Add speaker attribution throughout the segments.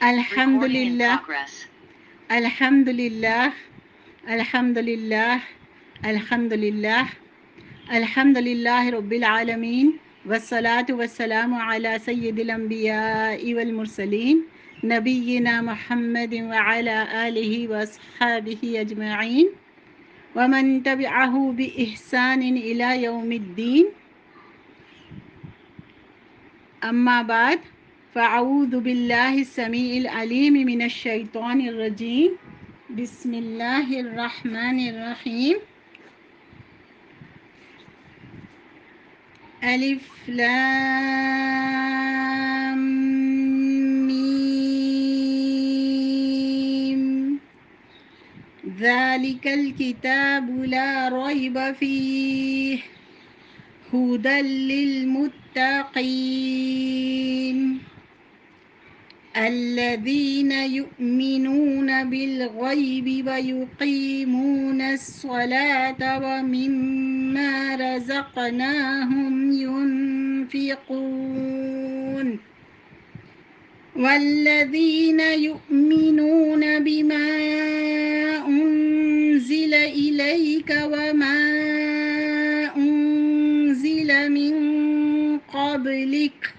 Speaker 1: Alhamdulillah, Alhamdulillah, Alhamdulillah, Alhamdulillah, Alhamdulillah Rabbil Alameen, wassalatu wassalamu ala Sayyidil Anbiya'i wal Mursaleen, Nabiyyina Muhammadin wa ala alihi wa ashabihi ajma'in, wa man tabi'ahu bi ihsanin ila yawmiddin. أما بعد فأعوذ بالله السميع العليم من الشيطان الرجيم بسم الله الرحمن الرحيم ألف لام ميم ذلك الكتاب لا ريب فيه هدى للمتقين الذين يؤمنون بالغيب ويقيمون الصلاة ومما رزقناهم ينفقون والذين يؤمنون بما أنزل إليك وما أنزل من قبلك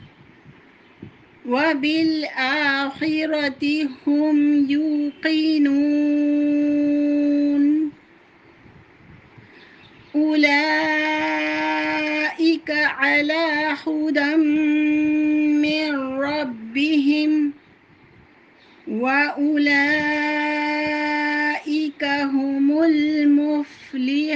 Speaker 1: وبالآخرة هم يوقنون أولئك على هدى من ربهم وأولئك هم المفلحون.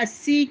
Speaker 1: 80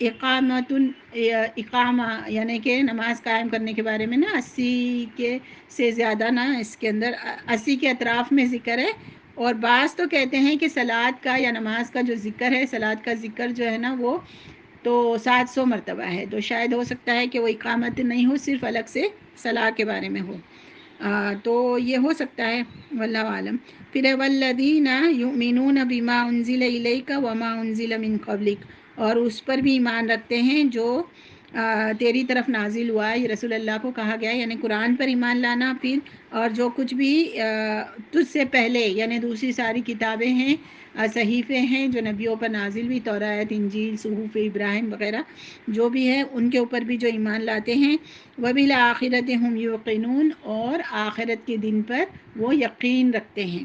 Speaker 1: اقامہ یعنی کہ نماز قائم کرنے کے بارے میں نا 80 کے سے زیادہ نا اس کے اندر 80 کے اطراف میں ذکر ہے، اور بعض تو کہتے ہیں کہ صلاۃ کا یا نماز کا جو ذکر ہے، صلاۃ کا ذکر جو ہے نا وہ تو 700 مرتبہ ہے، تو شاید ہو سکتا ہے کہ وہ اقامت نہیں ہو، صرف الگ سے صلاح کے بارے میں ہو، تو یہ ہو سکتا ہے، واللہ عالم۔ پھر والذین یؤمنون بما انزل الیک وما انزل من قبلک، اور اس پر بھی ایمان رکھتے ہیں جو تیری طرف نازل ہوا ہے، یہ رسول اللہ کو کہا گیا ہے، یعنی قرآن پر ایمان لانا، پھر اور جو کچھ بھی تجھ سے پہلے یعنی دوسری ساری کتابیں ہیں، صحیفے ہیں جو نبیوں پر نازل ہوئی، توراۃ، انجیل، صحف ابراہیم وغیرہ جو بھی ہے، ان کے اوپر بھی جو ایمان لاتے ہیں، وبالآخرۃ ہم یوقنون، اور آخرت کے دن پر وہ یقین رکھتے ہیں۔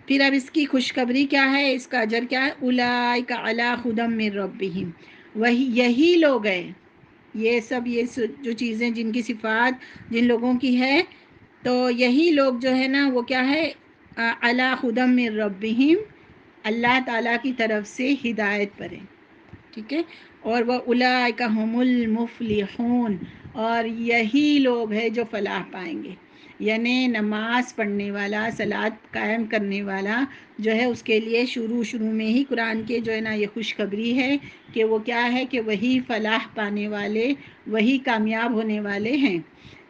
Speaker 1: پھر اب اس کی خوشخبری کیا ہے، اس کا اجر کیا ہے، اولئک علی ھدی من ربہم، وہی یہی لوگ ہیں، یہ سب یہ جو چیزیں جن کی صفات جن لوگوں کی ہے، تو یہی لوگ جو ہے نا وہ کیا ہے، علی ھدی من ربہم، اللہ تعالیٰ کی طرف سے ہدایت پر ہیں، ٹھیک ہے، اور وہ اولئک ھم المفلحون، اور یہی لوگ ہیں جو فلاح پائیں گے، یعنی نماز پڑھنے والا، صلاۃ قائم کرنے والا جو ہے، اس کے لیے شروع میں ہی قرآن کے جو ہے نا یہ خوشخبری ہے کہ وہ کیا ہے کہ وہی فلاح پانے والے، وہی کامیاب ہونے والے ہیں۔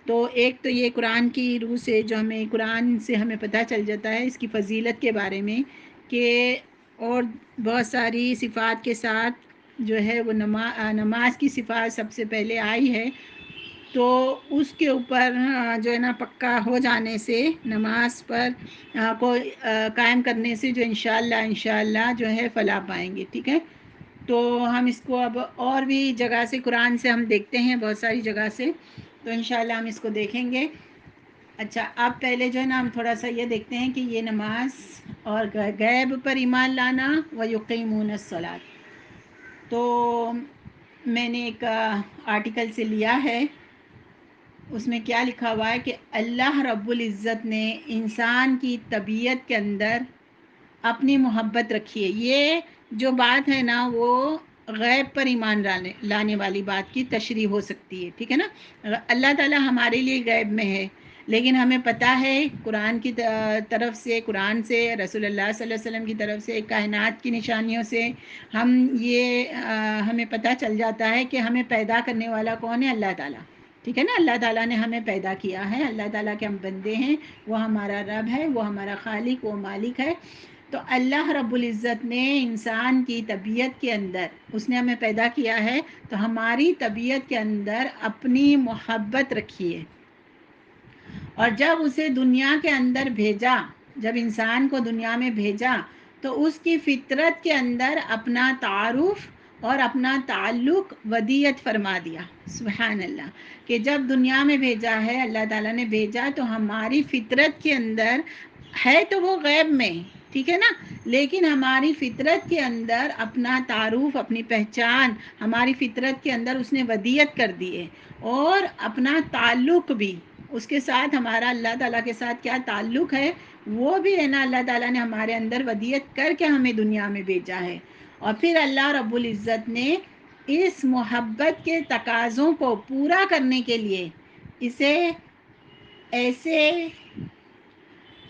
Speaker 1: تو ایک تو یہ قرآن کی روح سے جو ہمیں قرآن سے ہمیں پتہ چل جاتا ہے اس کی فضیلت کے بارے میں، کہ اور بہت ساری صفات کے ساتھ جو ہے وہ نماز کی صفات سب سے پہلے آئی ہے، تو اس کے اوپر جو ہے نا پکا ہو جانے سے، نماز پر کو قائم کرنے سے جو انشاءاللہ جو ہے فلاح پائیں گے، ٹھیک ہے۔ تو ہم اس کو اب اور بھی جگہ سے قرآن سے ہم دیکھتے ہیں، بہت ساری جگہ سے، تو انشاءاللہ ہم اس کو دیکھیں گے۔ اچھا، اب پہلے جو ہے نا ہم تھوڑا سا یہ دیکھتے ہیں کہ یہ نماز اور غیب پر ایمان لانا، وَيُقِيمُونَ الصَّلَاةَ، تو میں نے ایک آرٹیکل سے لیا ہے، اس میں کیا لکھا ہوا ہے کہ اللہ رب العزت نے انسان کی طبیعت کے اندر اپنی محبت رکھی ہے۔ یہ جو بات ہے نا وہ غیب پر ایمان لانے والی بات کی تشریح ہو سکتی ہے، ٹھیک ہے نا۔ اللہ تعالیٰ ہمارے لیے غیب میں ہے، لیکن ہمیں پتہ ہے قرآن کی طرف سے، قرآن سے، رسول اللہ صلی اللہ علیہ وسلم کی طرف سے، کائنات کی نشانیوں سے ہمیں پتہ چل جاتا ہے کہ ہمیں پیدا کرنے والا کون ہے، اللہ تعالیٰ، ٹھیک ہے نا۔ اللہ تعالیٰ نے ہمیں پیدا کیا ہے، اللہ تعالیٰ کے ہم بندے ہیں، وہ ہمارا رب ہے، وہ ہمارا خالق، وہ مالک ہے۔ تو اللہ رب العزت نے انسان کی طبیعت کے اندر، اس نے ہمیں پیدا کیا ہے تو ہماری طبیعت کے اندر اپنی محبت رکھی ہے، اور جب اسے دنیا کے اندر بھیجا، جب انسان کو دنیا میں بھیجا، تو اس کی فطرت کے اندر اپنا تعارف اور اپنا تعلق ودیت فرما دیا، سبحان اللہ، کہ جب دنیا میں بھیجا ہے، اللہ تعالیٰ نے بھیجا، تو ہماری فطرت کے اندر ہے، تو وہ غیب میں، ٹھیک ہے نا، لیکن ہماری فطرت کے اندر اپنا تعارف، اپنی پہچان ہماری فطرت کے اندر اس نے ودیت کر دی ہے، اور اپنا تعلق بھی اس کے ساتھ، ہمارا اللہ تعالیٰ کے ساتھ کیا تعلق ہے وہ بھی ہے نا، اللہ تعالیٰ نے ہمارے اندر ودیت کر کے ہمیں دنیا میں بھیجا ہے۔ اور پھر اللہ رب العزت نے اس محبت کے تقاضوں کو پورا کرنے کے لیے اسے ایسے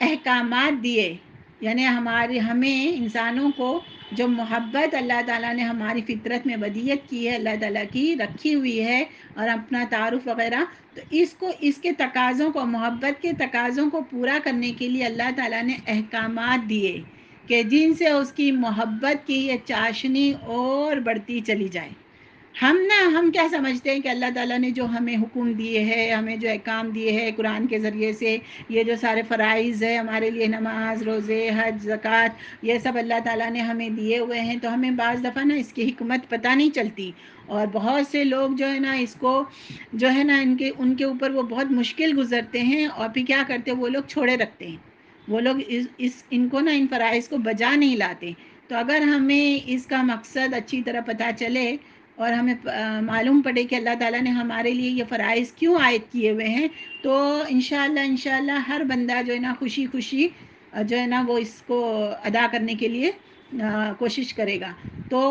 Speaker 1: احکامات دیے، یعنی ہمیں انسانوں کو جو محبت اللہ تعالیٰ نے ہماری فطرت میں ودیت کی ہے، اللہ تعالیٰ کی رکھی ہوئی ہے، اور اپنا تعارف وغیرہ، تو اس کے تقاضوں کو، محبت کے تقاضوں کو پورا کرنے کے لیے اللہ تعالیٰ نے احکامات دیے کہ جن سے اس کی محبت کی یہ چاشنی اور بڑھتی چلی جائے۔ ہم کیا سمجھتے ہیں کہ اللہ تعالیٰ نے جو ہمیں حکم دیے ہیں، ہمیں جو احکام دیے ہیں قرآن کے ذریعے سے، یہ جو سارے فرائض ہیں ہمارے لیے، نماز، روزے، حج، زکوٰۃ، یہ سب اللہ تعالیٰ نے ہمیں دیے ہوئے ہیں، تو ہمیں بعض دفعہ نا اس کی حکمت پتہ نہیں چلتی، اور بہت سے لوگ جو ہے نا اس کو جو ہے نا ان کے اوپر وہ بہت مشکل گزرتے ہیں، اور پھر کیا کرتے ہیں، وہ لوگ چھوڑے رکھتے ہیں، وہ لوگ ان کو نا ان فرائض کو بجا نہیں لاتے۔ تو اگر ہمیں اس کا مقصد اچھی طرح پتہ چلے، اور ہمیں معلوم پڑے کہ اللہ تعالیٰ نے ہمارے لیے یہ فرائض کیوں عائد کیے ہوئے ہیں، تو انشاءاللہ ہر بندہ جو ہے نا خوشی خوشی جو ہے نا وہ اس کو ادا کرنے کے لیے کوشش کرے گا۔ تو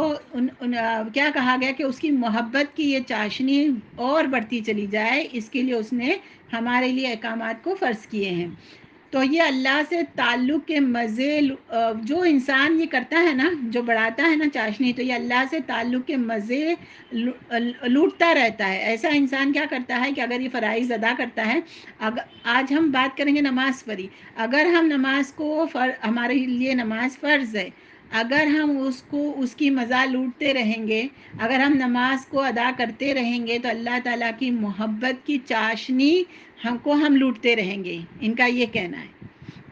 Speaker 1: کیا کہا گیا کہ اس کی محبت کی یہ چاشنی اور بڑھتی چلی جائے، اس کے لیے اس نے ہمارے لیے احکامات کو فرض کیے ہیں۔ تو یہ اللہ سے تعلق کے مزے جو انسان یہ کرتا ہے نا، جو بڑھاتا ہے نا چاشنی، تو یہ اللہ سے تعلق کے مزے لوٹتا رہتا ہے۔ ایسا انسان کیا کرتا ہے کہ اگر یہ فرائض ادا کرتا ہے، آج ہم بات کریں گے نماز پر ہی، اگر ہم نماز کو ہمارے لیے نماز فرض ہے، اگر ہم اس کی مزہ لوٹتے رہیں گے، اگر ہم نماز کو ادا کرتے رہیں گے، تو اللہ تعالیٰ کی محبت کی چاشنی ہم لوٹتے رہیں گے۔ ان کا یہ کہنا ہے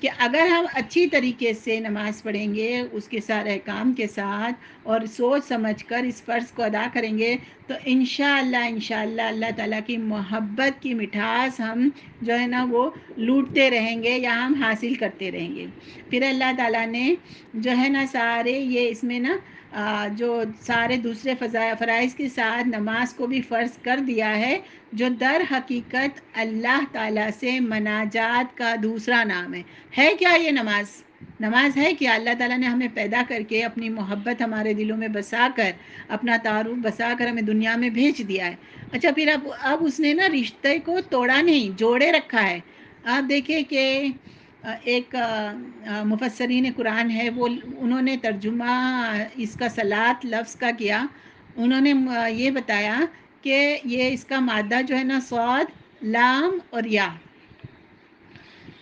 Speaker 1: کہ اگر ہم اچھی طریقے سے نماز پڑھیں گے، اس کے سارے احکام کے ساتھ، اور سوچ سمجھ کر اس فرض کو ادا کریں گے، تو انشاءاللہ اللہ تعالیٰ کی محبت کی مٹھاس ہم جو ہے نا وہ لوٹتے رہیں گے، یا ہم حاصل کرتے رہیں گے۔ پھر اللہ تعالیٰ نے جو ہے نا سارے یہ اس میں نا جو سارے دوسرے فرائض کے ساتھ نماز کو بھی فرض کر دیا ہے، جو در حقیقت اللہ تعالیٰ سے مناجات کا دوسرا نام ہے کیا یہ نماز ہے کہ اللہ تعالیٰ نے ہمیں پیدا کر کے اپنی محبت ہمارے دلوں میں بسا کر، اپنا تعارف بسا کر ہمیں دنیا میں بھیج دیا ہے۔ اچھا، پھر اب اس نے نا رشتے کو توڑا نہیں، جوڑے رکھا ہے۔ آپ دیکھیں کہ ایک مفسرین قرآن ہے، انہوں نے ترجمہ اس کا صلاۃ لفظ کا کیا۔ انہوں نے یہ بتایا کہ یہ اس کا مادہ جو ہے نا صاد، لام اور یا،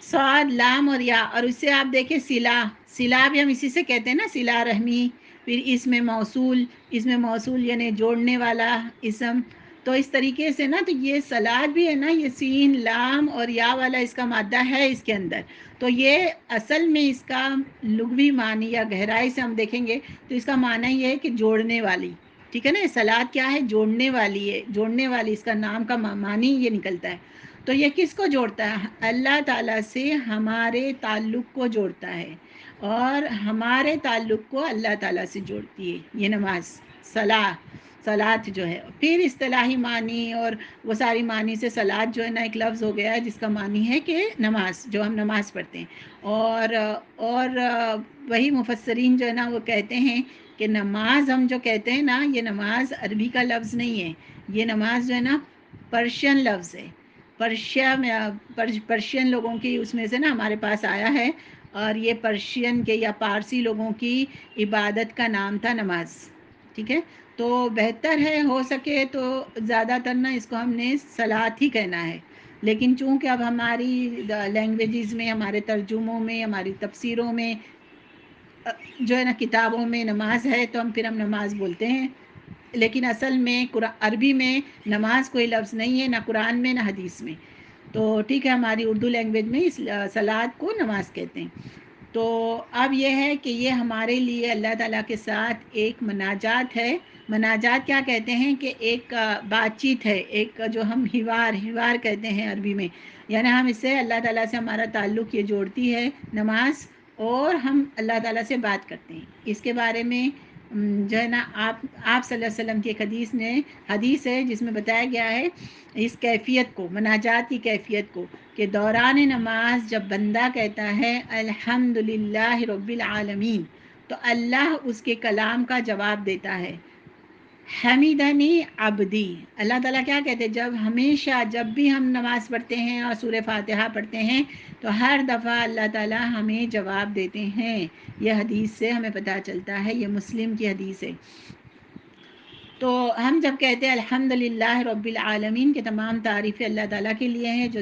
Speaker 1: صاد، لام اور یا، اور اس سے آپ دیکھیں صلہ بھی ہم اسی سے کہتے ہیں نا، صلہ رحمی۔ پھر اس میں موصول یعنی جوڑنے والا اسم۔ تو اس طریقے سے نا، تو یہ صلاۃ بھی ہے نا، یہ سین، لام اور یا والا اس کا مادہ ہے اس کے اندر۔ تو یہ اصل میں اس کا لغوی معنی یا گہرائی سے ہم دیکھیں گے تو اس کا معنی یہ ہے کہ جوڑنے والی، ٹھیک ہے نا۔ صلاۃ کیا ہے؟ جوڑنے والی ہے، جوڑنے والی، اس کا نام کا معنی یہ نکلتا ہے۔ تو یہ کس کو جوڑتا ہے؟ اللہ تعالیٰ سے ہمارے تعلق کو جوڑتا ہے، اور ہمارے تعلق کو اللہ تعالیٰ سے جوڑتی ہے یہ نماز، صلاۃ جو ہے۔ پھر اصطلاحی معنی اور وہ ساری معنی سے صلاۃ جو ہے نا ایک لفظ ہو گیا ہے، جس کا معنی ہے کہ نماز، جو ہم نماز پڑھتے ہیں۔ اور وہی مفسرین جو ہے نا وہ کہتے ہیں کہ نماز ہم جو کہتے ہیں نا، یہ نماز عربی کا لفظ نہیں ہے، یہ نماز جو ہے نا پرشین لفظ ہے۔ پرشین لوگوں کی اس میں سے نا ہمارے پاس آیا ہے، اور یہ پرشین کے یا پارسی لوگوں کی عبادت کا نام تھا نماز، ٹھیک ہے۔ تو بہتر ہے، ہو سکے تو زیادہ تر نا اس کو ہم نے صلاۃ ہی کہنا ہے، لیکن چونکہ اب ہماری لینگویجز میں، ہمارے ترجموں میں، ہماری تفسیروں میں جو ہے نا کتابوں میں نماز ہے، تو ہم نماز بولتے ہیں، لیکن اصل میں عربی میں نماز کوئی لفظ نہیں ہے، نہ قرآن میں نہ حدیث میں۔ تو ٹھیک ہے، ہماری اردو لینگویج میں اس صلاۃ کو نماز کہتے ہیں۔ تو اب یہ ہے کہ یہ ہمارے لیے اللہ تعالیٰ کے ساتھ ایک مناجات ہے۔ مناجات کیا کہتے ہیں کہ ایک بات چیت ہے، ایک جو ہم حوار کہتے ہیں عربی میں، یعنی ہم اس سے اللہ تعالیٰ سے ہمارا تعلق یہ جوڑتی ہے نماز، اور ہم اللہ تعالیٰ سے بات کرتے ہیں۔ اس کے بارے میں جو ہے نا آپ صلی اللہ علیہ وسلم کی ایک حدیث ہے جس میں بتایا گیا ہے اس کیفیت کو، مناجات کی کیفیت کو، کہ دوران نماز جب بندہ کہتا ہے الحمدللہ رب العالمین، تو اللہ اس کے کلام کا جواب دیتا ہے، حمیدنی عبدی۔ اللہ تعالیٰ کیا کہتے ہیں؟ ہمیشہ جب بھی ہم نماز پڑھتے ہیں اور سورہ فاتحہ پڑھتے ہیں، تو ہر دفعہ اللہ تعالیٰ ہمیں جواب دیتے ہیں۔ یہ حدیث سے ہمیں پتہ چلتا ہے، یہ مسلم کی حدیث ہے۔ تو ہم جب کہتے ہیں الحمدللہ رب العالمین، کہ تمام تعریفیں اللہ تعالیٰ کے لیے ہیں جو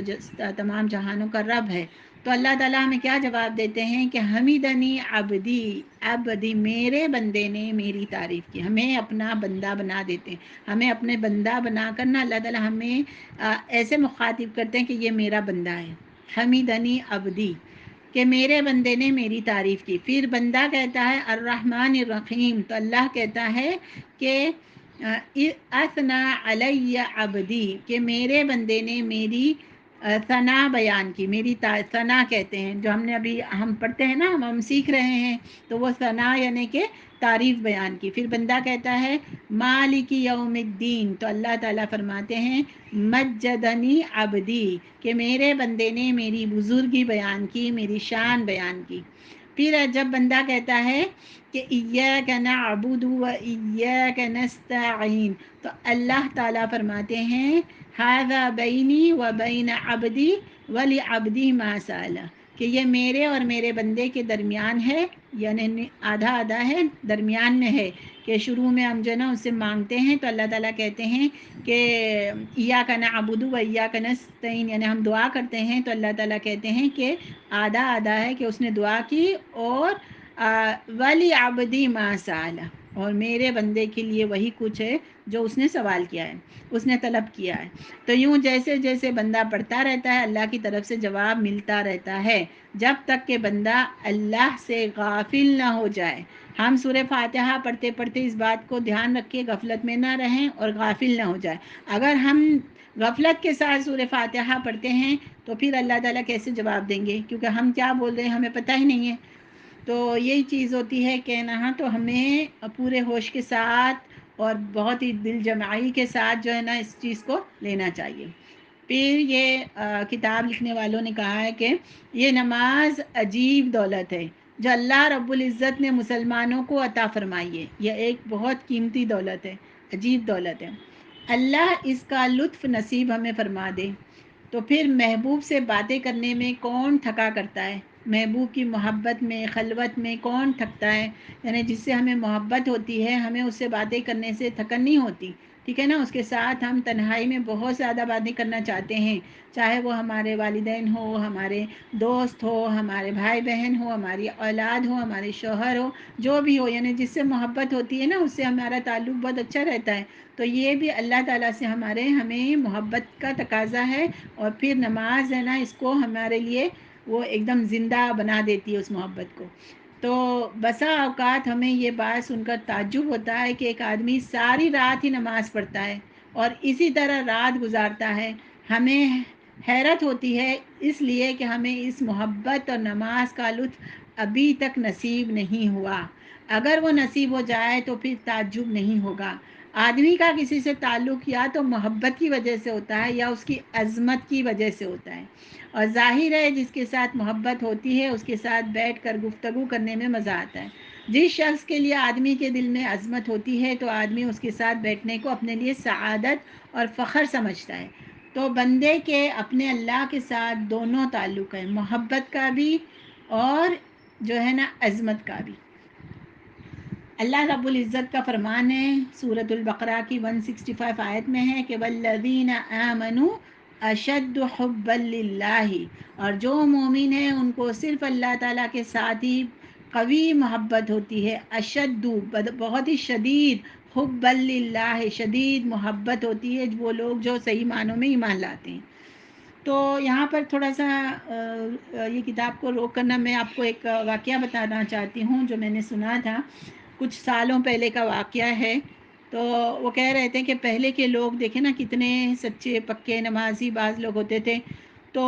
Speaker 1: تمام جہانوں کا رب ہے، تو اللہ تعالیٰ ہمیں کیا جواب دیتے ہیں کہ حمیدنی عبدی، میرے بندے نے میری تعریف کی۔ ہمیں اپنا بندہ بنا دیتے ہیں، ہمیں اپنے بندہ بنا کر نا اللہ تعالیٰ ہمیں ایسے مخاطب کرتے ہیں کہ یہ میرا بندہ ہے، حمیدنی عبدی، کہ میرے بندے نے میری تعریف کی۔ پھر بندہ کہتا ہے الرحمن الرحیم، تو اللہ کہتا ہے کہ اثنا علی عبدی، کہ میرے بندے نے میری ثنا بیان کی، میری ثنا کہتے ہیں، جو ہم پڑھتے ہیں نا، ہم سیکھ رہے ہیں، تو وہ ثنا یعنی کہ تعریف بیان کی۔ پھر بندہ کہتا ہے مالک یوم الدین، تو اللہ تعالیٰ فرماتے ہیں مجدنی عبدی، کہ میرے بندے نے میری بزرگی بیان کی، میری شان بیان کی۔ پھر جب بندہ کہتا ہے کہ ایاک نعبد و ایاک نستعین، تو اللہ تعالیٰ فرماتے ہیں ھذا بینی و بین عبدی ولعبدی ما سأل، کہ یہ میرے اور میرے بندے کے درمیان ہے، یعنی آدھا آدھا ہے، درمیان میں ہے، کہ شروع میں ہم جو ہے نا اس سے مانگتے ہیں تو اللہ تعالیٰ کہتے ہیں کہ ایاک نعبد و ایاک نستعین، یعنی ہم دعا کرتے ہیں تو اللہ تعالیٰ کہتے ہیں کہ آدھا آدھا ہے کہ اس نے دعا کی، اور ولی عبدی ما سال، اور میرے بندے کے لیے وہی کچھ ہے جو اس نے سوال کیا ہے، اس نے طلب کیا ہے۔ تو یوں جیسے جیسے بندہ پڑھتا رہتا ہے اللہ کی طرف سے جواب ملتا رہتا ہے، جب تک کہ بندہ اللہ سے غافل نہ ہو جائے۔ ہم سورہ فاتحہ پڑھتے پڑھتے اس بات کو دھیان رکھے غفلت میں نہ رہیں اور غافل نہ ہو جائے۔ اگر ہم غفلت کے ساتھ سورہ فاتحہ پڑھتے ہیں تو پھر اللہ تعالیٰ کیسے جواب دیں گے، کیونکہ ہم کیا بول رہے ہیں ہمیں پتہ ہی نہیں ہے۔ تو یہی چیز ہوتی ہے کہ نا تو ہمیں پورے ہوش کے ساتھ اور بہت ہی دل جمعی کے ساتھ جو ہے نا اس چیز کو لینا چاہیے۔ پھر یہ کتاب لکھنے والوں نے کہا ہے کہ یہ نماز عجیب دولت ہے جو اللہ رب العزت نے مسلمانوں کو عطا فرمائی ہے، یہ ایک بہت قیمتی دولت ہے، عجیب دولت ہے، اللہ اس کا لطف نصیب ہمیں فرما دے۔ تو پھر محبوب سے باتیں کرنے میں کون تھکا کرتا ہے، محبوب کی محبت میں خلوت میں کون تھکتا ہے، یعنی جس سے ہمیں محبت ہوتی ہے ہمیں اس سے باتیں کرنے سے تھکن نہیں ہوتی، ٹھیک ہے نا، اس کے ساتھ ہم تنہائی میں بہت زیادہ باتیں کرنا چاہتے ہیں، چاہے وہ ہمارے والدین ہو، ہمارے دوست ہو، ہمارے بھائی بہن ہو، ہماری اولاد ہو، ہمارے شوہر ہو، جو بھی ہو، یعنی جس سے محبت ہوتی ہے نا اس سے ہمارا تعلق بہت اچھا رہتا ہے۔ تو یہ بھی اللہ تعالیٰ سے ہمیں محبت کا تقاضا ہے، اور پھر نماز ہے نا اس کو ہمارے لیے وہ ایک دم زندہ بنا دیتی ہے اس محبت کو۔ تو بسا اوقات ہمیں یہ بات سن کر تعجب ہوتا ہے کہ ایک آدمی ساری رات ہی نماز پڑھتا ہے اور اسی طرح رات گزارتا ہے، ہمیں حیرت ہوتی ہے اس لیے کہ ہمیں اس محبت اور نماز کا لطف ابھی تک نصیب نہیں ہوا۔ اگر وہ نصیب ہو جائے تو پھر تعجب نہیں ہوگا۔ آدمی کا کسی سے تعلق یا تو محبت کی وجہ سے ہوتا ہے یا اس کی عظمت کی وجہ سے ہوتا ہے، اور ظاہر ہے جس کے ساتھ محبت ہوتی ہے اس کے ساتھ بیٹھ کر گفتگو کرنے میں مزہ آتا ہے۔ جس شخص کے لیے آدمی کے دل میں عظمت ہوتی ہے تو آدمی اس کے ساتھ بیٹھنے کو اپنے لیے سعادت اور فخر سمجھتا ہے۔ تو بندے کے اپنے اللہ کے ساتھ دونوں تعلق ہیں، محبت کا بھی اور جو ہے نا عظمت کا بھی۔ اللہ رب العزت کا فرمان ہے سورۃ البقرہ کی 165 آیت میں ہے کہ والذین آمنوا اشد حبا للہ، اور جو مومن ہیں ان کو صرف اللہ تعالیٰ کے ساتھ ہی قوی محبت ہوتی ہے، اشد بہت ہی شدید، حبا للہ شدید محبت ہوتی ہے وہ لوگ جو صحیح معنوں میں ایمان لاتے ہیں۔ تو یہاں پر تھوڑا سا یہ کتاب کو روک کرنا میں آپ کو ایک واقعہ بتانا چاہتی ہوں جو میں نے سنا تھا، کچھ سالوں پہلے کا واقعہ ہے۔ تو وہ کہہ رہے تھے کہ پہلے کے لوگ دیکھیں نا کتنے سچے پکے نمازی بعض لوگ ہوتے تھے، تو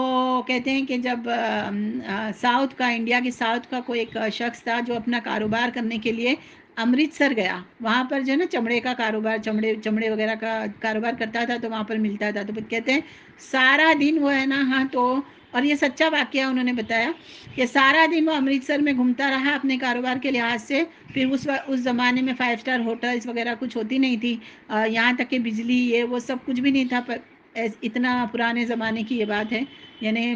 Speaker 1: کہتے ہیں کہ جب ساؤتھ کا، انڈیا کے ساؤتھ کا کوئی ایک شخص تھا جو اپنا کاروبار کرنے کے لیے امرتسر گیا، وہاں پر جو ہے نا چمڑے کا کاروبار، چمڑے وغیرہ کا کاروبار کرتا تھا تو وہاں پر ملتا تھا، تو کہتے ہیں سارا دن وہ ہے نا تو، اور یہ سچا واقعہ انہوں نے بتایا کہ سارا دن وہ امرتسر میں گھومتا رہا اپنے کاروبار کے لحاظ سے۔ پھر اس زمانے میں 5 اسٹار ہوٹلس وغیرہ کچھ ہوتی نہیں تھی، یہاں تک کہ بجلی یہ وہ سب کچھ بھی نہیں تھا، اتنا پرانے زمانے کی یہ بات ہے، یعنی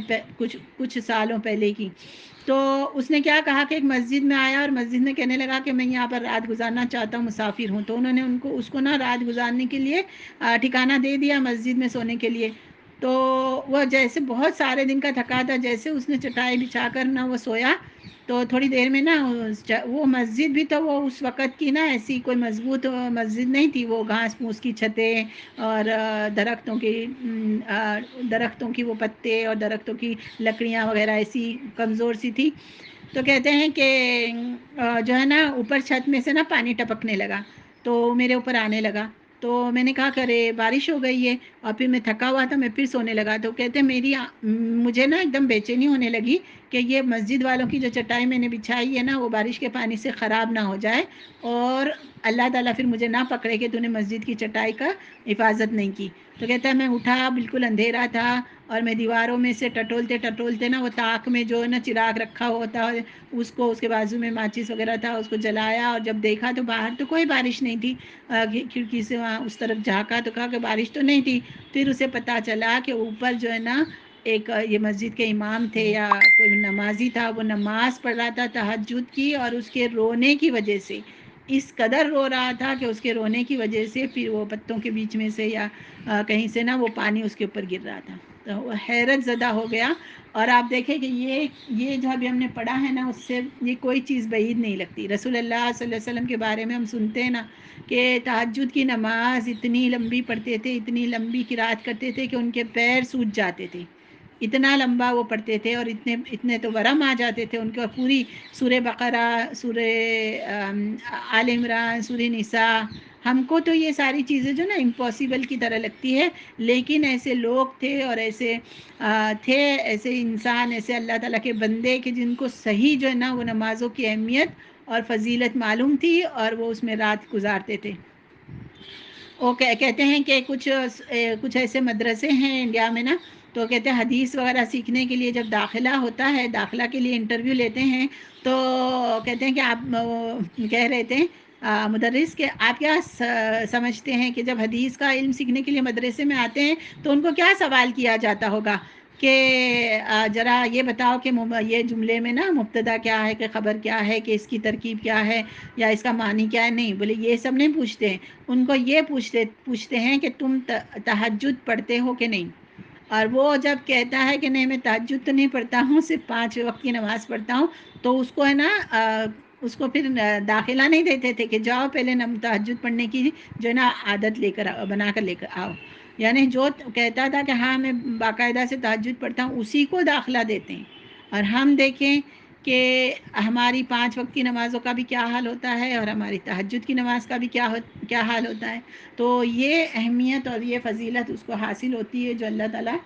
Speaker 1: کچھ سالوں پہلے کی۔ تو اس نے کیا کہا کہ ایک مسجد میں آیا اور مسجد میں کہنے لگا کہ میں یہاں پر رات گزارنا چاہتا ہوں، مسافر ہوں۔ تو انہوں نے اس کو نا رات گزارنے کے لیے ٹھکانہ دے دیا مسجد میں سونے کے لیے۔ تو وہ جیسے بہت سارے دن کا تھکا تھا، جیسے اس نے چٹائی بچھا کر نا وہ سویا، تو تھوڑی دیر میں نا وہ مسجد بھی تو وہ اس وقت کی نا ایسی کوئی مضبوط مسجد نہیں تھی، وہ گھاس پھوس کی چھتیں اور درختوں کی وہ پتے اور درختوں کی لکڑیاں وغیرہ ایسی کمزور سی تھی۔ تو کہتے ہیں کہ جو ہے نا اوپر چھت میں سے نا پانی ٹپکنے لگا، تو میرے اوپر آنے لگا، تو میں نے کہا کہ ارے بارش ہو گئی ہے، اور پھر میں تھکا ہوا تھا میں پھر سونے لگا۔ تو کہتے ہیں مجھے نا ایک دم بے چینی ہونے لگی کہ یہ مسجد والوں کی جو چٹائی میں نے بچھائی ہے نا وہ بارش کے پانی سے خراب نہ ہو جائے اور اللہ تعالیٰ پھر مجھے نہ پکڑے کہ تو نے مسجد کی چٹائی کا حفاظت نہیں کی. تو کہتا ہے میں اٹھا، بالکل اندھیرا تھا اور میں دیواروں میں سے ٹٹولتے نا وہ تاک میں جو ہے نا چراغ رکھا ہوتا ہے اس کو، اس کے بازو میں ماچس وغیرہ تھا، اس کو جلایا اور جب دیکھا تو باہر تو کوئی بارش نہیں تھی. کھڑکی سے وہاں اس طرف جھانکا تو کہا کہ بارش تو نہیں تھی. پھر اسے پتہ چلا کہ اوپر جو ہے نا ایک یہ مسجد کے امام تھے یا کوئی نمازی تھا، وہ نماز پڑھ رہا تھا تہجد کی، اور اس کے رونے کی وجہ سے اس قدر رو رہا تھا کہ اس کے رونے کی وجہ سے پھر وہ پتوں کے بیچ میں سے یا کہیں سے نا وہ پانی اس کے اوپر گر رہا تھا. تو وہ حیرت زدہ ہو گیا. اور آپ دیکھیں کہ یہ جو ابھی ہم نے پڑھا ہے نا اس سے یہ کوئی چیز بعید نہیں لگتی. رسول اللہ صلی اللہ علیہ وسلم کے بارے میں ہم سنتے ہیں نا کہ تہجد کی نماز اتنی لمبی پڑھتے تھے، اتنی لمبی قرات کرتے تھے کہ ان کے پیر سوج جاتے تھے. اتنا لمبا وہ پڑھتے تھے اور اتنے تو ورم آ جاتے تھے ان کو. پوری سورہ بقرہ، سورہ آل عمران، سورہ نساء، ہم کو تو یہ ساری چیزیں جو نا امپاسبل کی طرح لگتی ہے، لیکن ایسے لوگ تھے اور ایسے انسان، ایسے اللہ تعالیٰ کے بندے کہ جن کو صحیح جو ہے نا وہ نمازوں کی اہمیت اور فضیلت معلوم تھی اور وہ اس میں رات گزارتے تھے. وہ کہتے ہیں کہ کچھ ایسے مدرسے ہیں انڈیا میں نا، تو کہتے ہیں حدیث وغیرہ سیکھنے کے لیے جب داخلہ ہوتا ہے، داخلہ کے لیے انٹرویو لیتے ہیں تو کہتے ہیں کہ آپ کہہ رہے تھے مدرس کہ آپ کیا سمجھتے ہیں کہ جب حدیث کا علم سیکھنے کے لیے مدرسے میں آتے ہیں تو ان کو کیا سوال کیا جاتا ہوگا کہ ذرا یہ بتاؤ کہ یہ جملے میں نا مبتدا کیا ہے، کہ خبر کیا ہے، کہ اس کی ترکیب کیا ہے یا اس کا معنی کیا ہے. نہیں، بولے یہ سب نہیں پوچھتے ہیں. ان کو یہ پوچھتے ہیں کہ تم تہجد پڑھتے ہو کہ نہیں. اور وہ جب کہتا ہے کہ نہیں میں تہجد تو نہیں پڑھتا ہوں، صرف 5 وقت کی نماز پڑھتا ہوں، تو اس کو ہے نا اس کو پھر داخلہ نہیں دیتے تھے کہ جاؤ پہلے تہجد پڑھنے کی جو ہے نا عادت بنا کر لے کر آؤ. یعنی جو کہتا تھا کہ ہاں میں باقاعدہ سے تہجد پڑھتا ہوں اسی کو داخلہ دیتے ہیں. اور ہم دیکھیں کہ ہماری 5 وقت کی نمازوں کا بھی کیا حال ہوتا ہے اور ہماری تہجد کی نماز کا بھی کیا حال ہوتا ہے. تو یہ اہمیت اور یہ فضیلت اس کو حاصل ہوتی ہے جو اللہ تعالیٰ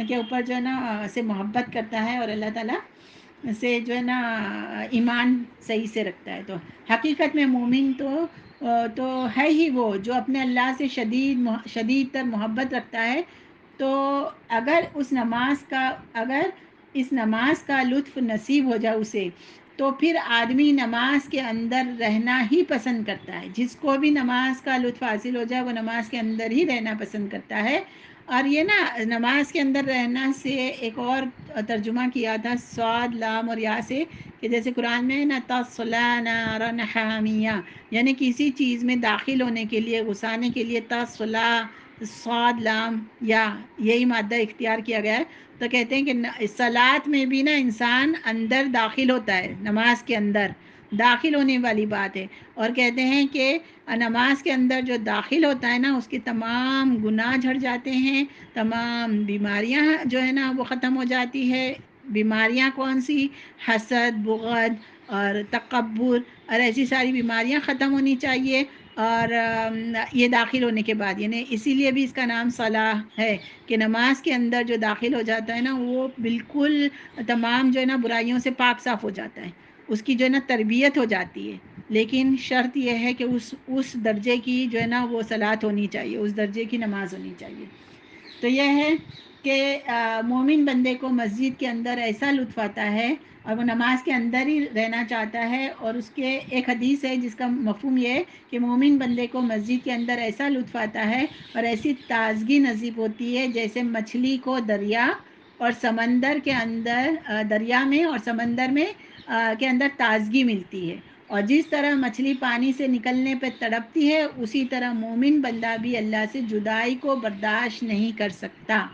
Speaker 1: کے اوپر جو ہے نا سے محبت کرتا ہے اور اللہ تعالیٰ سے جو ہے نا ایمان صحیح سے رکھتا ہے. تو حقیقت میں مومن تو ہے ہی وہ جو اپنے اللہ سے شدید تر محبت رکھتا ہے. تو اگر اس نماز کا لطف نصیب ہو جائے اسے، تو پھر آدمی نماز کے اندر رہنا ہی پسند کرتا ہے. جس کو بھی نماز کا لطف حاصل ہو جائے وہ نماز کے اندر ہی رہنا پسند کرتا ہے. اور یہ نا نماز کے اندر رہنا سے ایک اور ترجمہ کیا تھا صاد، لام اور یا سے، کہ جیسے قرآن میں نا تصلا نارا حامیہ، یعنی کسی چیز میں داخل ہونے کے لیے، گھسانے کے لیے تصلا، صاد، لام، یا یہی مادہ اختیار کیا گیا ہے. تو کہتے ہیں کہ صلاۃ میں بھی نا انسان اندر داخل ہوتا ہے، نماز کے اندر داخل ہونے والی بات ہے. اور کہتے ہیں کہ نماز کے اندر جو داخل ہوتا ہے نا اس کے تمام گناہ جھڑ جاتے ہیں، تمام بیماریاں جو ہے نا وہ ختم ہو جاتی ہے. بیماریاں کون سی؟ حسد، بغض اور تکبر اور ایسی ساری بیماریاں ختم ہونی چاہیے. اور یہ داخل ہونے کے بعد، یعنی اسی لیے بھی اس کا نام صلاح ہے کہ نماز کے اندر جو داخل ہو جاتا ہے نا وہ بالکل تمام جو ہے نا برائیوں سے پاک صاف ہو جاتا ہے، اس کی جو ہے نا تربیت ہو جاتی ہے. لیکن شرط یہ ہے کہ اس درجے کی جو ہے نا وہ صلاۃ ہونی چاہیے، اس درجے کی نماز ہونی چاہیے. تو یہ ہے کہ مومن بندے کو مسجد کے اندر ایسا لطف آتا ہے اور وہ نماز کے اندر ہی رہنا چاہتا ہے. اور اس کے ایک حدیث ہے جس کا مفہوم یہ ہے کہ مومن بندے کو مسجد کے اندر ایسا لطف آتا ہے اور ایسی تازگی نصیب ہوتی ہے جیسے مچھلی کو دریا اور سمندر کے اندر، دریا میں اور سمندر میں کے اندر تازگی ملتی ہے. اور جس طرح مچھلی پانی سے نکلنے پہ تڑپتی ہے، اسی طرح مومن بندہ بھی اللہ سے جدائی کو برداشت نہیں کر سکتا.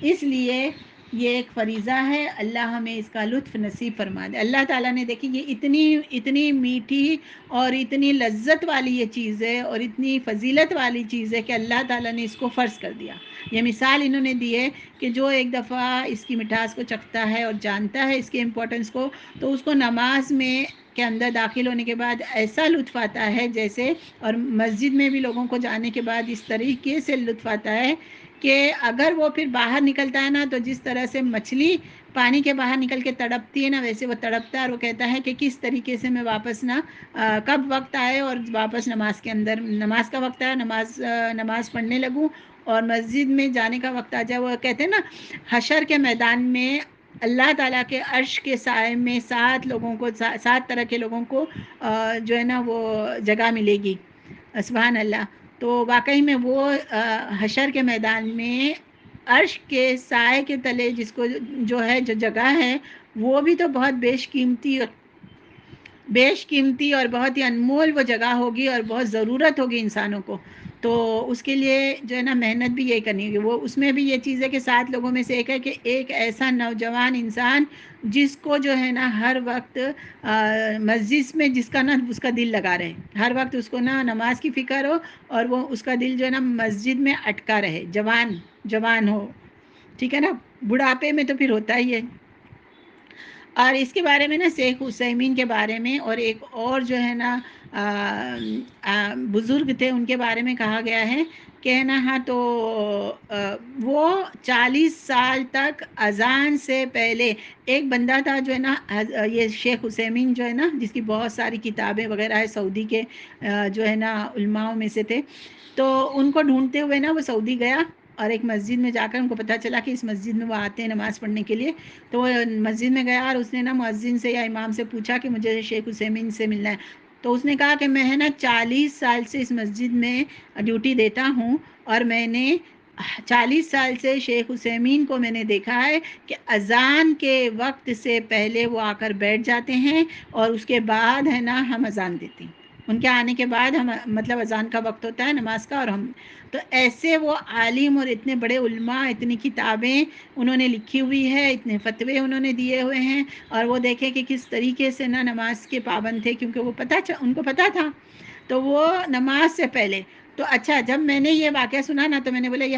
Speaker 1: اس لیے یہ ایک فریضہ ہے، اللہ ہمیں اس کا لطف نصیب فرما دے. اللہ تعالیٰ نے دیکھی یہ اتنی میٹھی اور اتنی لذت والی یہ چیز ہے اور اتنی فضیلت والی چیز ہے کہ اللہ تعالیٰ نے اس کو فرض کر دیا. یہ مثال انہوں نے دی ہے کہ جو ایک دفعہ اس کی مٹھاس کو چکھتا ہے اور جانتا ہے اس کے امپورٹنس کو، تو اس کو نماز میں کے اندر داخل ہونے کے بعد ایسا لطف آتا ہے جیسے، اور مسجد میں بھی لوگوں کو جانے کے بعد اس طریقے سے لطف آتا ہے کہ اگر وہ پھر باہر نکلتا ہے نا تو جس طرح سے مچھلی پانی کے باہر نکل کے تڑپتی ہے نا، ویسے وہ تڑپتا ہے اور وہ کہتا ہے کہ کس طریقے سے میں واپس نا کب وقت آئے اور واپس نماز کے اندر، نماز کا وقت آئے، نماز پڑھنے لگوں اور مسجد میں جانے کا وقت آ جائے۔ وہ کہتے ہیں نا حشر کے میدان میں اللہ تعالیٰ کے عرش کے سائے میں 7 طرح کے لوگوں کو جو ہے نا وہ جگہ ملے گی، سبحان اللہ۔ تو واقعی میں وہ حشر کے میدان میں عرش کے سائے کے تلے جس کو جو ہے جو جگہ ہے، وہ بھی تو بہت بیش قیمتی اور بہت ہی انمول وہ جگہ ہوگی اور بہت ضرورت ہوگی انسانوں کو۔ تو اس کے لیے جو ہے نا محنت بھی یہ کرنی ہوگی۔ وہ اس میں بھی یہ چیز ہے کہ 7 لوگوں میں سے ایک ہے کہ ایک ایسا نوجوان انسان جس کو جو ہے نا ہر وقت مسجد میں جس کا نا اس کا دل لگا رہے، ہر وقت اس کو نا نماز کی فکر ہو اور وہ اس کا دل جو ہے نا مسجد میں اٹکا رہے، جوان ہو، ٹھیک ہے نا، بڑھاپے میں تو پھر ہوتا ہی ہے۔ اور اس کے بارے میں نا شیخ عثیمین کے بارے میں اور ایک اور جو ہے نا بزرگ تھے، ان کے بارے میں کہا گیا ہے کہ نا ہاں تو وہ 40 سال تک اذان سے پہلے، ایک بندہ تھا جو ہے نا یہ شیخ عثیمین جو ہے نا جس کی بہت ساری کتابیں وغیرہ ہے، سعودی کے جو ہے نا علماء میں سے تھے، تو ان کو ڈھونڈتے ہوئے نا وہ سعودی گیا اور ایک مسجد میں جا کر ان کو پتہ چلا کہ اس مسجد میں وہ آتے ہیں نماز پڑھنے کے لیے۔ تو وہ مسجد میں گیا اور اس نے نا مؤذن سے یا امام سے پوچھا کہ مجھے شیخ عثیمین سے ملنا ہے۔ تو اس نے کہا کہ میں نا 40 سال سے اس مسجد میں ڈیوٹی دیتا ہوں اور میں نے 40 سال سے شیخ عثیمین کو میں نے دیکھا ہے کہ اذان کے وقت سے پہلے وہ آ کر بیٹھ جاتے ہیں اور اس کے بعد ہے نا ہم اذان دیتے ہیں، ان کے آنے کے بعد ہم مطلب اذان کا وقت ہوتا ہے نماز کا، اور ہم تو ایسے وہ عالم اور اتنے بڑے علماء، اتنی کتابیں انہوں نے لکھی ہوئی ہے، اتنے فتوے انہوں نے دیے ہوئے ہیں، اور وہ دیکھیں کہ کس طریقے سے نا نماز کے پابند تھے، کیونکہ وہ ان کو پتہ تھا، تو وہ نماز سے پہلے تو اچھا جب میں نے یہ واقعہ سنا نا تو میں نے بولا یہ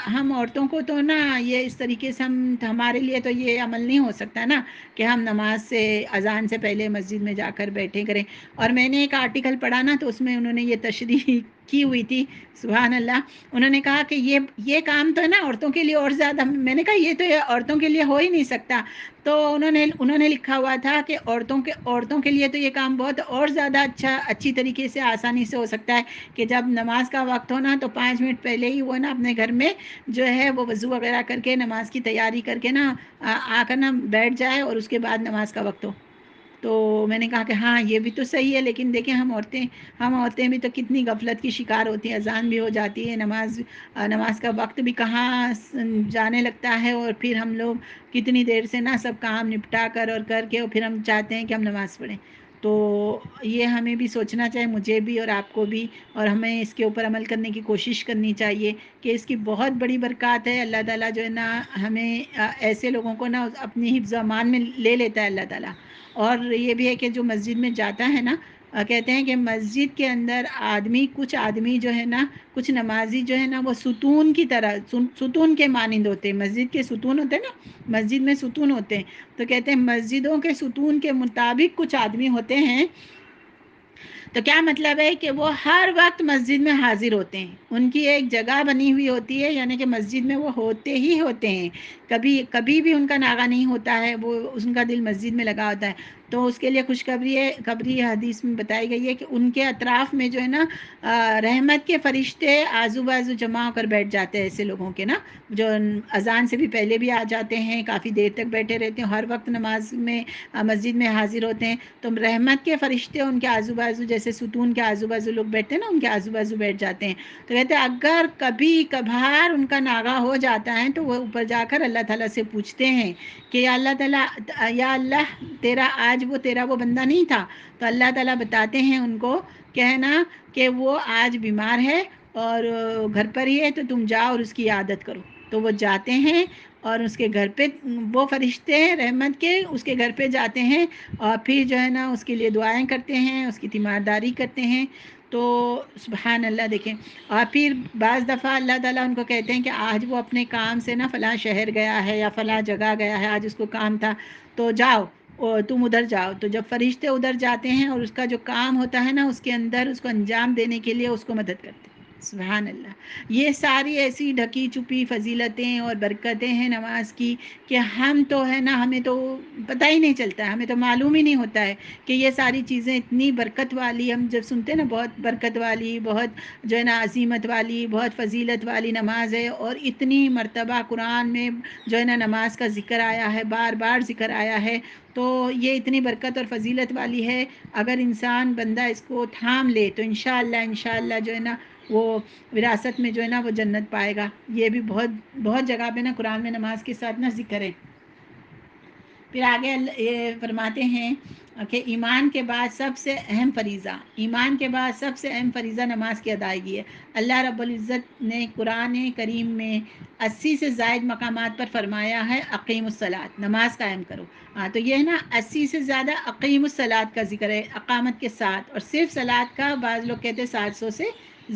Speaker 1: ہم عورتوں کو تو نا یہ اس طریقے سے ہمارے لیے تو یہ عمل نہیں ہو سکتا نا کہ ہم نماز سے اذان سے پہلے مسجد میں جا کر بیٹھے کریں۔ اور میں نے ایک آرٹیکل پڑھا نا تو اس میں انہوں نے یہ تشریح کی ہوئی تھی، سبحان اللہ، انہوں نے کہا کہ یہ کام تو ہے نا عورتوں کے لیے اور زیادہ، میں نے کہا یہ تو عورتوں کے لیے ہو ہی نہیں سکتا، تو انہوں نے لکھا ہوا تھا کہ عورتوں کے لیے تو یہ کام بہت اور زیادہ اچھی طریقے سے آسانی سے ہو سکتا ہے کہ جب نماز کا وقت ہو نا تو 5 منٹ پہلے ہی وہ نا اپنے گھر میں جو ہے وہ وضو وغیرہ کر کے نماز کی تیاری کر کے نا آ کر نا بیٹھ جائے اور اس کے بعد نماز کا وقت ہو۔ تو میں نے کہا کہ ہاں یہ بھی تو صحیح ہے، لیکن دیکھیں ہم عورتیں بھی تو کتنی غفلت کی شکار ہوتی ہیں، اذان بھی ہو جاتی ہے، نماز کا وقت بھی کہاں جانے لگتا ہے، اور پھر ہم لوگ کتنی دیر سے نا سب کام نپٹا کر اور کر کے اور پھر ہم چاہتے ہیں کہ ہم نماز پڑھیں۔ تو یہ ہمیں بھی سوچنا چاہیے، مجھے بھی اور آپ کو بھی، اور ہمیں اس کے اوپر عمل کرنے کی کوشش کرنی چاہیے کہ اس کی بہت بڑی برکات ہے۔ اللہ تعالیٰ جو ہے نا ہمیں ایسے لوگوں کو نا اپنی حفظ و امان میں لے لیتا ہے اللہ تعالیٰ۔ اور یہ بھی ہے کہ جو مسجد میں جاتا ہے نا، کہتے ہیں کہ مسجد کے اندر کچھ آدمی جو ہے نا، کچھ نمازی جو ہے نا وہ ستون کی طرح، ستون کے مانند ہوتے ہیں، مسجد کے ستون ہوتے ہیں نا، مسجد میں ستون ہوتے ہیں، تو کہتے ہیں مسجدوں کے ستون کے مطابق کچھ آدمی ہوتے ہیں۔ تو کیا مطلب ہے کہ وہ ہر وقت مسجد میں حاضر ہوتے ہیں، ان کی ایک جگہ بنی ہوئی ہوتی ہے، یعنی کہ مسجد میں وہ ہوتے ہی ہوتے ہیں، کبھی بھی ان کا ناغہ نہیں ہوتا ہے، وہ ان کا دل مسجد میں لگا ہوتا ہے۔ تو اس کے لیے خوشخبری حدیث میں بتائی گئی ہے کہ ان کے اطراف میں جو ہے نا رحمت کے فرشتے آزو بازو جمع ہو کر بیٹھ جاتے ہیں، ایسے لوگوں کے نا جو اذان سے بھی پہلے بھی آ جاتے ہیں، کافی دیر تک بیٹھے رہتے ہیں، ہر وقت نماز میں مسجد میں حاضر ہوتے ہیں، تو رحمت کے فرشتے ان کے آزو بازو، جیسے ستون کے آزو بازو لوگ بیٹھتے ہیں نا، ان کے آزو بازو بیٹھ جاتے ہیں۔ تو کہتے ہیں اگر کبھی کبھار ان کا ناغہ ہو جاتا ہے تو وہ اوپر جا کر اللہ تعالیٰ سے پوچھتے ہیں کہ یا اللہ تعالیٰ، یا اللہ آج تیرا وہ بندہ نہیں تھا، تو اللہ تعالیٰ بتاتے ہیں ان کو کہنا کہ وہ آج بیمار ہے اور گھر پر ہی ہے، تو تم جاؤ اور اس کی عادت کرو۔ تو وہ جاتے ہیں اور اس کے گھر پہ وہ فرشتے رحمت کے اس کے گھر پہ جاتے ہیں اور پھر جو ہے نا اس کے لیے دعائیں کرتے ہیں، اس کی تیمارداری کرتے ہیں۔ تو سبحان اللہ، دیکھیں، اور پھر بعض دفعہ اللہ تعالیٰ ان کو کہتے ہیں کہ آج وہ اپنے کام سے نا فلاں شہر گیا ہے یا فلاں جگہ گیا ہے، آج اس کو کام تھا، تو جاؤ اور تم ادھر جاؤ۔ تو جب فرشتے ادھر جاتے ہیں اور اس کا جو کام ہوتا ہے نا اس کے اندر اس کو انجام دینے کے لیے اس کو مدد کرتے ہیں۔ سبحان اللہ، یہ ساری ایسی ڈھکی چھپی فضیلتیں اور برکتیں ہیں نماز کی کہ ہم تو ہے نا، ہمیں تو پتہ ہی نہیں چلتا ہے، ہمیں تو معلوم ہی نہیں ہوتا ہے کہ یہ ساری چیزیں اتنی برکت والی، ہم جب سنتے ہیں نا بہت برکت والی، بہت جو ہے نا عظیمت والی، بہت فضیلت والی نماز ہے، اور اتنی مرتبہ قرآن میں جو ہے نا نماز کا ذکر آیا ہے، بار بار ذکر آیا ہے، تو یہ اتنی برکت اور فضیلت والی ہے، اگر انسان بندہ اس کو تھام لے تو انشاءاللہ جو ہے نا وہ وراثت میں جو ہے نا وہ جنت پائے گا۔ یہ بھی بہت بہت جگہ پہ نا قرآن میں نماز کے ساتھ نا ذکر ہے۔ پھر آگے یہ فرماتے ہیں کہ ایمان کے بعد سب سے اہم فریضہ، ایمان کے بعد سب سے اہم فریضہ نماز کی ادائیگی ہے۔ اللہ رب العزت نے قرآن کریم میں 80 سے زائد مقامات پر فرمایا ہے اقیم الصلاۃ، نماز قائم کرو۔ ہاں تو یہ ہے نا 80 سے زیادہ اقیم الصلاۃ کا ذکر ہے اقامت کے ساتھ، اور صرف صلاۃ کا بعض لوگ کہتے ہیں 700 سے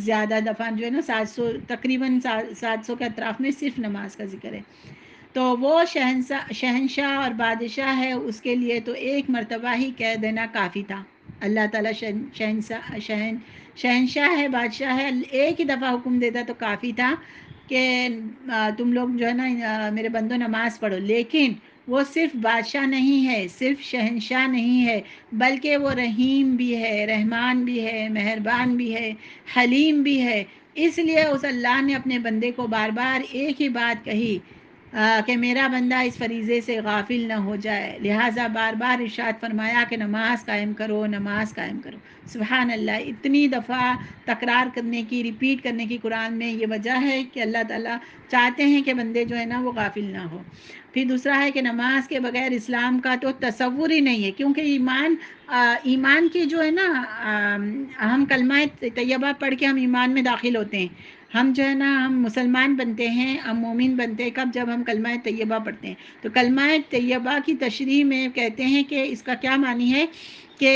Speaker 1: زیادہ دفعہ جو ہے نا 700 تقریباً 700 کے اطراف میں صرف نماز کا ذکر ہے۔ تو وہ شہنشاہ اور بادشاہ ہے، اس کے لیے تو ایک مرتبہ ہی کہہ دینا کافی تھا۔ اللہ تعالیٰ شہنشاہ ہے، بادشاہ ہے، ایک ہی دفعہ حکم دیتا تو کافی تھا کہ تم لوگ جو ہے نا میرے بندو نماز پڑھو، لیکن وہ صرف بادشاہ نہیں ہے، صرف شہنشاہ نہیں ہے، بلکہ وہ رحیم بھی ہے، رحمان بھی ہے، مہربان بھی ہے، حلیم بھی ہے۔ اس لیے اس اللہ نے اپنے بندے کو بار بار ایک ہی بات کہی کہ میرا بندہ اس فریضے سے غافل نہ ہو جائے، لہٰذا بار بار ارشاد فرمایا کہ نماز قائم کرو، نماز قائم کرو۔ سبحان اللہ، اتنی دفعہ تکرار کرنے کی، ریپیٹ کرنے کی قرآن میں یہ وجہ ہے کہ اللہ تعالیٰ چاہتے ہیں کہ بندے جو ہے نا وہ غافل نہ ہو۔ پھر دوسرا ہے کہ نماز کے بغیر اسلام کا تو تصور ہی نہیں ہے، کیونکہ ایمان کی جو ہے نا ہم کلمہ طیبہ پڑھ کے ہم ایمان میں داخل ہوتے ہیں، ہم جو ہے نا ہم مسلمان بنتے ہیں، ہم مومن بنتے ہیں کب؟ جب ہم کلمہ طیبہ پڑھتے ہیں۔ تو کلمہ طیبہ کی تشریح میں کہتے ہیں کہ اس کا کیا معنی ہے کہ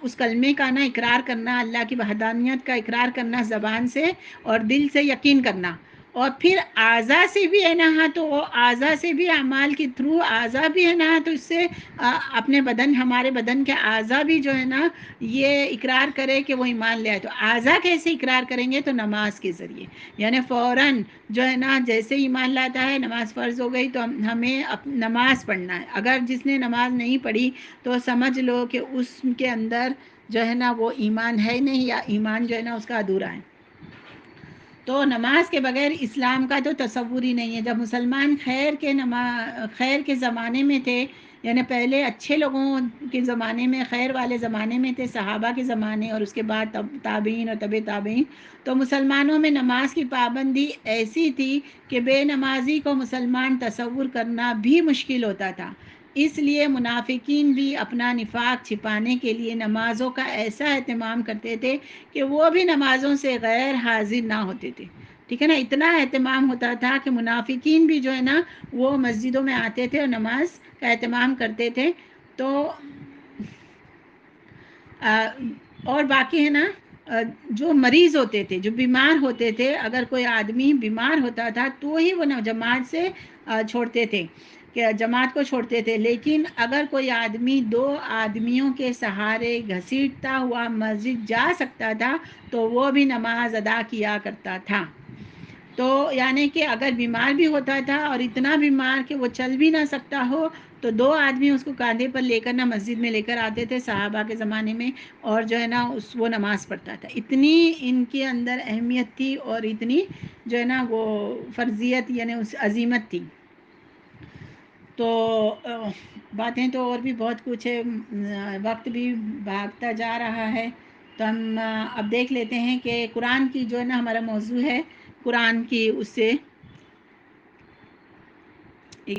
Speaker 1: اس کلمے کا نا اقرار کرنا، اللہ کی وحدانیت کا اقرار کرنا زبان سے اور دل سے یقین کرنا، اور پھر اعضاء سے بھی ہے نا، تو وہ اعضاء سے بھی اعمال کے تھرو اعضاء بھی ہے نا، تو اس سے اپنے بدن، ہمارے بدن کے اعضاء بھی جو ہے نا یہ اقرار کرے کہ وہ ایمان لے آئے۔ تو اعضاء کیسے اقرار کریں گے؟ تو نماز کے ذریعے، یعنی فوراً جو ہے نا جیسے ایمان لاتا ہے، نماز فرض ہو گئی تو ہمیں نماز پڑھنا ہے۔ اگر جس نے نماز نہیں پڑھی تو سمجھ لو کہ اس کے اندر جو ہے نا وہ ایمان ہے نہیں، یا ایمان جو ہے نا اس کا ادھورا ہے۔ تو نماز کے بغیر اسلام کا تو تصور ہی نہیں ہے۔ جب مسلمان خیر کے زمانے میں تھے، یعنی پہلے اچھے لوگوں کے زمانے میں، خیر والے زمانے میں تھے، صحابہ کے زمانے، اور اس کے بعد تابعین اور تبع تابعین، تو مسلمانوں میں نماز کی پابندی ایسی تھی کہ بے نمازی کو مسلمان تصور کرنا بھی مشکل ہوتا تھا۔ اس لیے منافقین بھی اپنا نفاق چھپانے کے لیے نمازوں کا ایسا اہتمام کرتے تھے کہ وہ بھی نمازوں سے غیر حاضر نہ ہوتے تھے۔ ٹھیک ہے نا، اتنا اہتمام ہوتا تھا کہ منافقین بھی جو ہے نا وہ مسجدوں میں آتے تھے اور نماز کا اہتمام کرتے تھے۔ تو اور باقی ہے نا جو مریض ہوتے تھے، جو بیمار ہوتے تھے، اگر کوئی آدمی بیمار ہوتا تھا تو ہی وہ جماعت سے چھوڑتے تھے، کہ جماعت کو چھوڑتے تھے، لیکن اگر کوئی آدمی 2 آدمیوں کے سہارے گھسیٹتا ہوا مسجد جا سکتا تھا تو وہ بھی نماز ادا کیا کرتا تھا۔ تو یعنی کہ اگر بیمار بھی ہوتا تھا اور اتنا بیمار کہ وہ چل بھی نہ سکتا ہو، تو 2 آدمی اس کو کاندھے پر لے کر نا مسجد میں لے کر آتے تھے صحابہ کے زمانے میں، اور جو ہے نا وہ نماز پڑھتا تھا۔ اتنی ان کے اندر اہمیت تھی اور اتنی جو ہے نا وہ فرضیت یعنی اس عظیمت تھی۔ تو باتیں تو اور بھی بہت کچھ ہے، وقت بھی بھاگتا جا رہا ہے، تو ہم اب دیکھ لیتے ہیں کہ قرآن کی جو ہے نا ہمارا موضوع ہے، قرآن کی اس سے